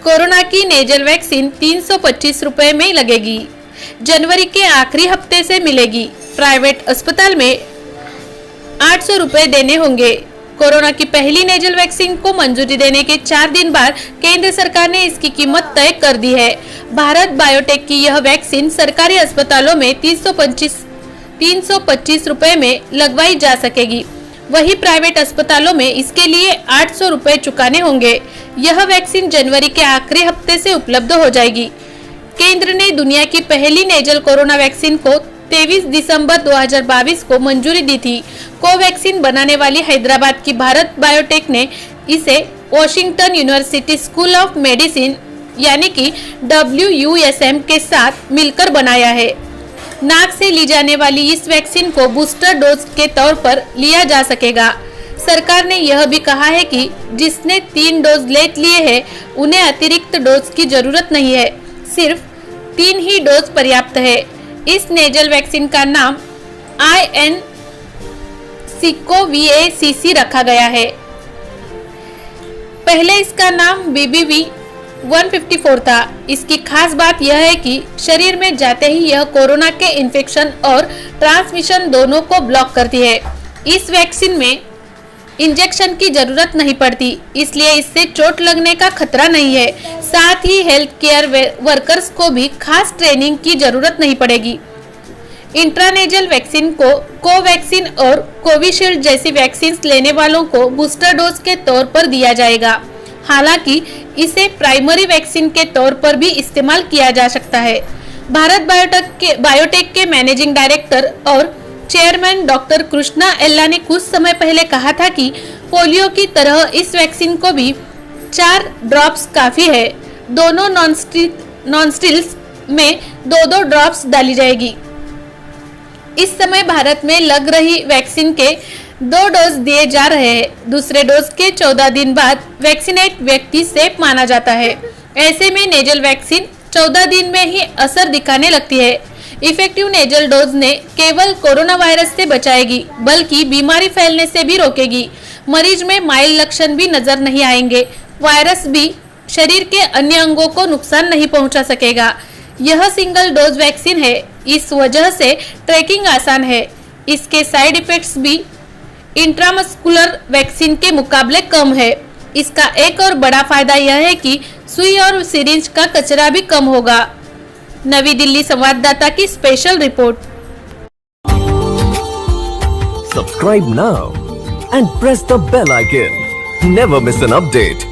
Corona की nasal vaccine 325 रुपए में लगेगी। जनवरी के आखिरी हफ्ते से मिलेगी। प्राइवेट अस्पताल में 800 रुपए देने होंगे। कोरोना की पहली नेजल वैक्सीन को मंजूरी देने के 4 दिन बाद केंद्र सरकार ने इसकी कीमत तय कर दी है। भारत बायोटेक की यह वैक्सीन सरकारी अस्पतालों में 325 रुपए में लगवाई जा सकेगी। वहीं प्राइवेट अस्पतालों में इसके लिए 800 रुपए चुकाने होंगे। यह वैक्सीन जनवरी के आखिरी हफ्ते से उपलब्ध हो जाएगी। केंद्र ने दुनिया की पहली नेजल कोरोना वैक्सीन को 23 दिसंबर 2022 को मंजूरी दी थी। कोवैक्सीन बनाने वाली हैदराबाद की भारत बायोटेक ने इसे Washington university school of medicine यानी कि WUSM के साथ मिलकर बनाया है। नाक से ली जाने वाली इस वैक्सीन को बूस्टर डोज के तौर पर लिया जा सकेगा। सरकार ने यह भी कहा है कि जिसने 3 डोज ले लिए हैं, उन्हें अतिरिक्त डोज की जरूरत नहीं है, सिर्फ 3 ही डोज पर्याप्त है। इस नेजल वैक्सीन का नाम INCICOVACC रखा गया है। पहले इसका नाम BBV154 था। इसकी खास बात यह है कि शरीर में जाते ही यह कोरोना के इन्फेक्शन और ट्रांसमिशन दोनों को ब्लॉक करती है। इस वैक्सीन में इंजेक्शन की जरूरत नहीं पड़ती, इसलिए इससे चोट लगने का खतरा नहीं है। साथ ही हेल्थ केयर वर्कर्स को भी खास ट्रेनिंग की जरूरत नहीं पड़ेगी। इंट्रानेजल वैक्सीन को कोवैक्सीन और कोविशील्ड जैसी वैक्सीन लेने वालों को बूस्टर डोज के तौर पर दिया जाएगा। हालांकि इसे प्राइमरी वैक्सीन के तौर पर भी इस्तेमाल किया जा सकता है। भारत बायोटेक के मैनेजिंग डायरेक्टर और चेयरमैन डॉक्टर कृष्णा एल्ला ने कुछ समय पहले कहा था कि पोलियो की तरह इस वैक्सीन को भी 4 ड्रॉप्स काफी है। दोनों नॉनस्टिल्स में 2-2 ड्रॉप्स डाली जाएगी। इस समय भारत में लग रही वैक्सीन के 2 डोज दिए जा रहे हैं। दूसरे डोज के 14 दिन बाद वैक्सीनेट व्यक्ति सेफ माना जाता है। ऐसे में नेजल वैक्सीन 14 दिन में ही असर दिखाने लगती है। इफेक्टिव नेजल डोज ने केवल कोरोना वायरस से बचाएगी, बल्कि बीमारी फैलने से भी रोकेगी। मरीज में माइल्ड लक्षण भी नजर नहीं आएंगे। वायरस भी शरीर के अन्य अंगों को नुकसान नहीं पहुंचा सकेगा। यह सिंगल डोज वैक्सीन है, इस वजह से ट्रैकिंग आसान है। इसके साइड इफेक्ट्स भी इंट्रामस्कुलर वैक्सीन के मुकाबले कम है। इसका एक और बड़ा फायदा यह है कि सुई और सिरिंज का कचरा भी कम होगा। नवी दिल्ली संवाददाता की special report. Subscribe now and press the bell icon. Never miss an update.